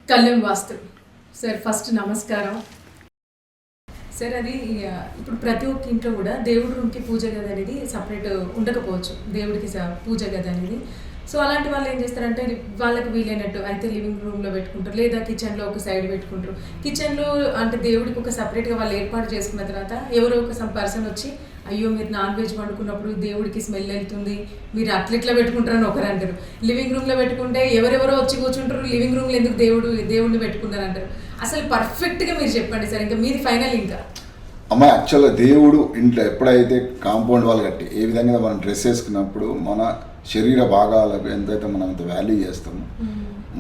కళ్యాణ్ వాస్తు sir, first నమస్కారం sir. అది ఇప్పుడు ప్రతి ఒక్క ఇంట్లో కూడా దేవుడి రూమ్కి పూజ గది అనేది సపరేట్ ఉండకపోవచ్చు, దేవుడికి పూజ గది అనేది. సో అలాంటి వాళ్ళు ఏం చేస్తారంటే వాళ్ళకి వీలైనట్టు అయితే లివింగ్ రూమ్లో పెట్టుకుంటారు, లేదా కిచెన్లో ఒక సైడ్ పెట్టుకుంటారు. కిచెన్లో అంటే దేవుడికి ఒక సపరేట్గా వాళ్ళు ఏర్పాటు చేసుకున్న తర్వాత ఎవరో ఒక పర్సన్ వచ్చి, అయ్యో మీరు నాన్ వెజ్ వండుకున్నప్పుడు దేవుడికి స్మెల్ వెళ్తుంది, మీరు అట్లెట్లా పెట్టుకుంటారని ఒకరు అంటారు. లివింగ్ రూమ్లో పెట్టుకుంటే ఎవరెవరో వచ్చి కూర్చుంటారు, లివింగ్ రూమ్లో ఎందుకు దేవుడిని పెట్టుకున్నారు అంటారు. అసలు పర్ఫెక్ట్గా మీరు చెప్పండి సార్, ఇంకా మీది ఫైనల్. ఇంకా అమ్మ యాక్చువల్గా దేవుడు ఇంట్లో ఎప్పుడైతే కాంపౌండ్ వాళ్ళు కట్టి ఏ విధంగా మనం డ్రెస్ వేసుకున్నప్పుడు మన శరీర భాగాలకు ఎంతైతే మనం అంత వాల్యూ చేస్తామో,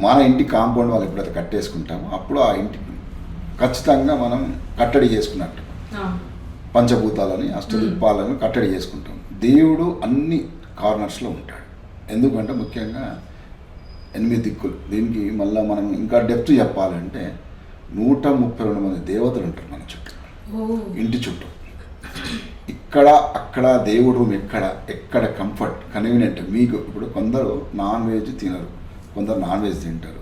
మన ఇంటి కాంపౌండ్ వాళ్ళు ఎప్పుడైతే కట్టేసుకుంటామో అప్పుడు ఆ ఇంటికి ఖచ్చితంగా మనం కట్టడి చేసుకున్నట్టు. పంచభూతాలని అష్టదిక్పాలను కట్టడి చేసుకుంటాం. దేవుడు అన్ని కార్నర్స్లో ఉంటాడు. ఎందుకంటే ముఖ్యంగా 8 దిక్కులు. దీనికి మళ్ళీ మనం ఇంకా డెప్త్ చెప్పాలంటే 132 మంది దేవతలు ఉంటారు మన చుట్టూ, ఇంటి చుట్టూ. ఇక్కడ అక్కడ దేవుడు రూమ్ ఎక్కడ కంఫర్ట్ కన్వీనియంట్ మీకు. ఇప్పుడు కొందరు నాన్ వెజ్ తినరు, కొందరు నాన్ వెజ్ తింటారు.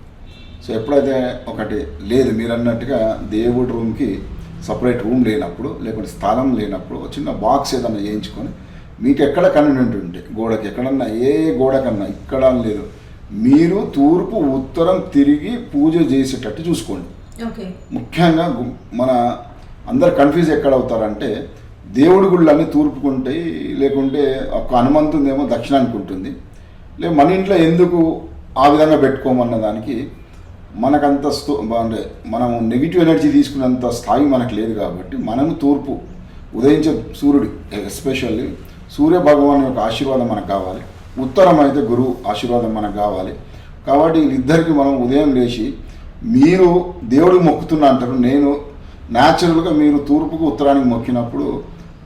సో ఎప్పుడైతే ఒకటి లేదు మీరు అన్నట్టుగా దేవుడి రూమ్కి సపరేట్ రూమ్ లేనప్పుడు, లేకుంటే స్థలం లేనప్పుడు చిన్న బాక్స్ ఏదన్నా చేయించుకొని మీకు ఎక్కడ కన్వీనియంట్ ఉంటే గోడకి ఎక్కడన్నా ఏ గోడకన్నా ఇక్కడ లేదు, మీరు తూర్పు ఉత్తరం తిరిగి పూజ చేసేటట్టు చూసుకోండి. ముఖ్యంగా మన అందరు కన్ఫ్యూజ్ ఎక్కడ అవుతారంటే దేవుడి గుళ్ళన్నీ తూర్పుకుంటాయి, లేకుంటే ఒక హనుమంతుందేమో దక్షిణానికి ఉంటుంది. లేదు మన ఇంట్లో ఎందుకు ఆ విధంగా పెట్టుకోమన్న దానికి మనకంత అంటే మనం నెగిటివ్ ఎనర్జీ తీసుకున్నంత స్థాయి మనకు లేదు. కాబట్టి మనము తూర్పు ఉదయించే సూర్యుడు, ఎస్పెషల్లీ సూర్య భగవాన్ యొక్క ఆశీర్వాదం మనకు కావాలి, ఉత్తరం అయితే గురువు ఆశీర్వాదం మనకు కావాలి. కాబట్టి వీళ్ళిద్దరికి మనం ఉదయం లేచి మీరు దేవుడికి మొక్కుతున్నా అంటారు, నేను న్యాచురల్గా మీరు తూర్పుకు ఉత్తరానికి మొక్కినప్పుడు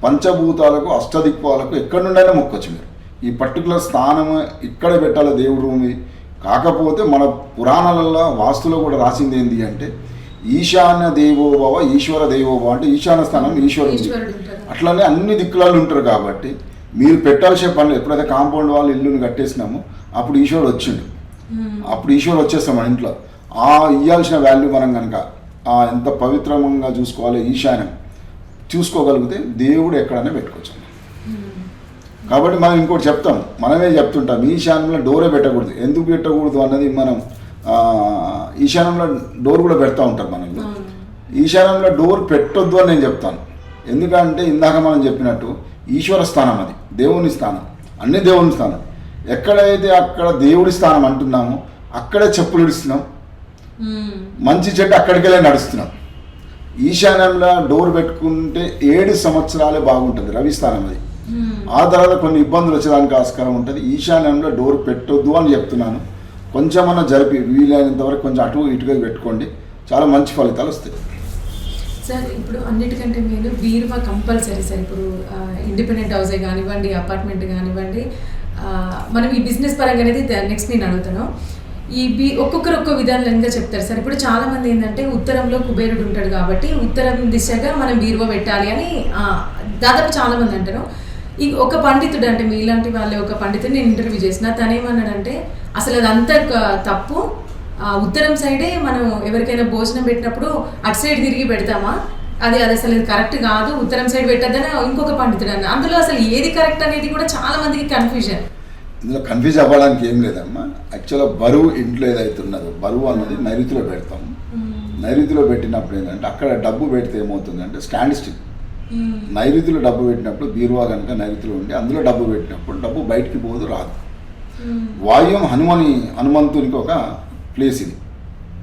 పంచభూతాలకు అష్టదిక్పాలకు ఎక్కడి నుండైనా మొక్కొచ్చు. మీరు ఈ పర్టికులర్ స్థానము ఇక్కడే పెట్టాలి దేవుడి రూమి. కాకపోతే మన పురాణాలలో వాస్తులో కూడా రాసింది ఏంటి అంటే ఈశాన్య దేవోభవ ఈశ్వర దేవోభవ, అంటే ఈశాన్య స్థానం ఈశ్వరుడు. అట్లనే అన్ని దిక్కులలో ఉంటారు. కాబట్టి మీరు పెట్టాల్సిన పనులు ఎప్పుడైతే కాంపౌండ్ వాళ్ళు ఇల్లుని కట్టేసినామో అప్పుడు ఈశ్వరుడు వచ్చిండు, అప్పుడు ఈశ్వరుడు వచ్చేస్తాం మన ఇంట్లో. ఇవ్వాల్సిన వాల్యూ మనం కనుక ఎంత పవిత్రంగా చూసుకోవాలి, ఈశాన్యం చూసుకోగలిగితే దేవుడు ఎక్కడైనా పెట్టుకోవచ్చు. కాబట్టి మనం ఇంకోటి చెప్తాం, మనమే చెప్తుంటాం ఈశాన్యంలో డోరే పెట్టకూడదు. ఎందుకు పెట్టకూడదు అన్నది మనం ఈశాన్యంలో డోర్ కూడా పెడతా ఉంటాం. మనం ఈశాన్యంలో డోర్ పెట్టొద్దు అని నేను చెప్తాను. ఎందుకంటే ఇందాక మనం చెప్పినట్టు ఈశ్వర స్థానం, అది దేవుని స్థానం, అన్ని దేవుని స్థానం. ఎక్కడైతే అక్కడ దేవుడి స్థానం అంటున్నామో అక్కడే చెప్పులు ఇస్తున్నాం, మంచి చెడ్డ అక్కడికి వెళ్ళి నడుస్తున్నాం. ఈశాన్యంలో డోర్ పెట్టుకుంటే 7 సంవత్సరాలే బాగుంటుంది, రవి స్థానం అది. ఆ తర్వాత కొన్ని ఇబ్బందులు వచ్చేదానికి ఆస్కారం ఉంటుంది. ఈశాన్యంలో డోర్ పెట్టొద్దు అని చెప్తున్నాను. కొంచెమన్నా జరిపి వీలైనంత వరకు కొంచెం అటు ఇటుగా పెట్టుకోండి, చాలా మంచి ఫలితాలు వస్తాయి సార్. ఇప్పుడు అన్నిటికంటే మీరు బీరువా కంపల్సరీ సార్. ఇప్పుడు ఇండిపెండెంట్ హౌసే కానివ్వండి, అపార్ట్మెంట్ కానివ్వండి, మనం ఈ బిజినెస్ పరంగా అనేది నెక్స్ట్ నేను అడుగుతాను. ఒక్కొక్కరు ఒక్కో విధానంగా చెప్తారు సార్. ఇప్పుడు చాలా మంది ఏంటంటే ఉత్తరంలో కుబేరుడు ఉంటాడు కాబట్టి ఉత్తరం దిశగా మనం బీరువా పెట్టాలి అని దాదాపు చాలా మంది అంటారు. ఒక పండితుడు, అంటే మీలాంటి వాళ్ళే ఒక పండితుడు నేను ఇంటర్వ్యూ చేసిన, తను ఏమన్నాడంటే అసలు అదంతా తప్పు, ఉత్తరం సైడే మనం ఎవరికైనా భోజనం పెట్టినప్పుడు అటు సైడ్ తిరిగి పెడతామా, అది అసలు కరెక్ట్ కాదు, ఉత్తరం సైడ్ పెట్టద్దని ఇంకొక పండితుడు అన్న. అందులో అసలు ఏది కరెక్ట్ అనేది కూడా చాలా మందికి కన్ఫ్యూజన్. ఇందులో కన్ఫ్యూజ్ అవ్వడానికి ఏం లేదమ్మా. యాక్చువల్గా బరువు ఇంట్లో ఏదైతే ఉన్నదో బరువు అన్నది నైరుతిలో పెడతాము. నైరుతిలో పెట్టినప్పుడు ఏంటంటే అక్కడ డబ్బు పెడితే ఏమవుతుందంటే స్టాండ్ స్టిల్. నైరుతిలో డబ్బు పెట్టినప్పుడు బీరువా కనుక నైరుతిలో ఉండి అందులో డబ్బు పెట్టినప్పుడు డబ్బు బయటికి పోదు, రాదు. వాయువ్యం హనుమంతునికి ఒక ప్లేస్ ఇది.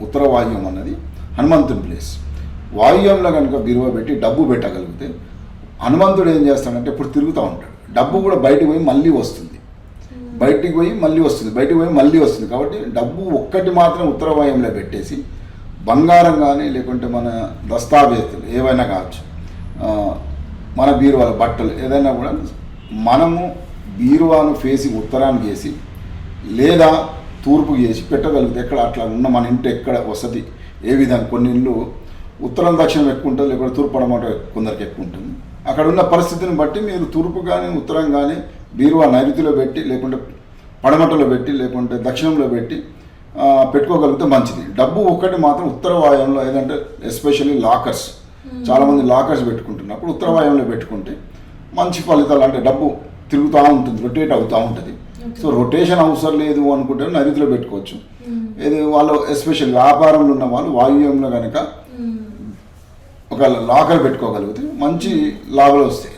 ఉత్తర వాయువ్యం అన్నది హనుమంతుని ప్లేస్. వాయువ్యంలో కనుక బీరువా పెట్టి డబ్బు పెట్టగలిగితే హనుమంతుడు ఏం చేస్తాడంటే ఇప్పుడు తిరుగుతూ ఉంటాడు, డబ్బు కూడా బయటికి పోయి మళ్ళీ వస్తుంది, బయటికి పోయి మళ్ళీ వస్తుంది, బయటికి పోయి మళ్ళీ వస్తుంది. కాబట్టి డబ్బు ఒక్కటి మాత్రం ఉత్తర వాయువ్యంలో పెట్టేసి బంగారం కానీ లేకుంటే మన దస్తావేజులు ఏవైనా కావచ్చు, మన బీరువాల బట్టలు ఏదైనా కూడా మనము బీరువాను ఫేసింగ్ ఉత్తరానికి వేసి లేదా తూర్పుకి వేసి పెట్టగలిగితే ఎక్కడ అట్లా ఉన్న మన ఇంటి ఎక్కడ వసతి ఏ విధంగా, కొన్ని ఇళ్ళు ఉత్తరం దక్షిణం ఎక్కువ ఉంటుంది, లేకపోతే తూర్పు పడమట కొందరికి ఎక్కువ ఉంటుంది. అక్కడ ఉన్న పరిస్థితిని బట్టి మీరు తూర్పు కానీ ఉత్తరం కానీ బీరువా నైరుతిలో పెట్టి లేకుంటే పడమటలో పెట్టి లేకుంటే దక్షిణంలో పెట్టి పెట్టుకోగలిగితే మంచిది. డబ్బు ఒక్కటి మాత్రం ఉత్తర వాయువ్యంలో ఏదంటే ఎస్పెషల్లీ లాకర్స్, చాలామంది లాకర్స్ పెట్టుకుంటున్నప్పుడు ఉత్తర వాయువ్యంలో పెట్టుకుంటే మంచి ఫలితాలు, అంటే డబ్బు తిరుగుతూ ఉంటుంది, రొటేట్ అవుతూ ఉంటుంది. సో రొటేషన్ అవసరం లేదు అనుకుంటే నదిలో పెట్టుకోవచ్చు. ఇది వాళ్ళు ఎస్పెషల్ వ్యాపారంలో ఉన్న వాళ్ళు వాయువ్యంలో కనుక ఒక లాకర్ పెట్టుకోగలిగితే మంచి లాభాలు వస్తాయి.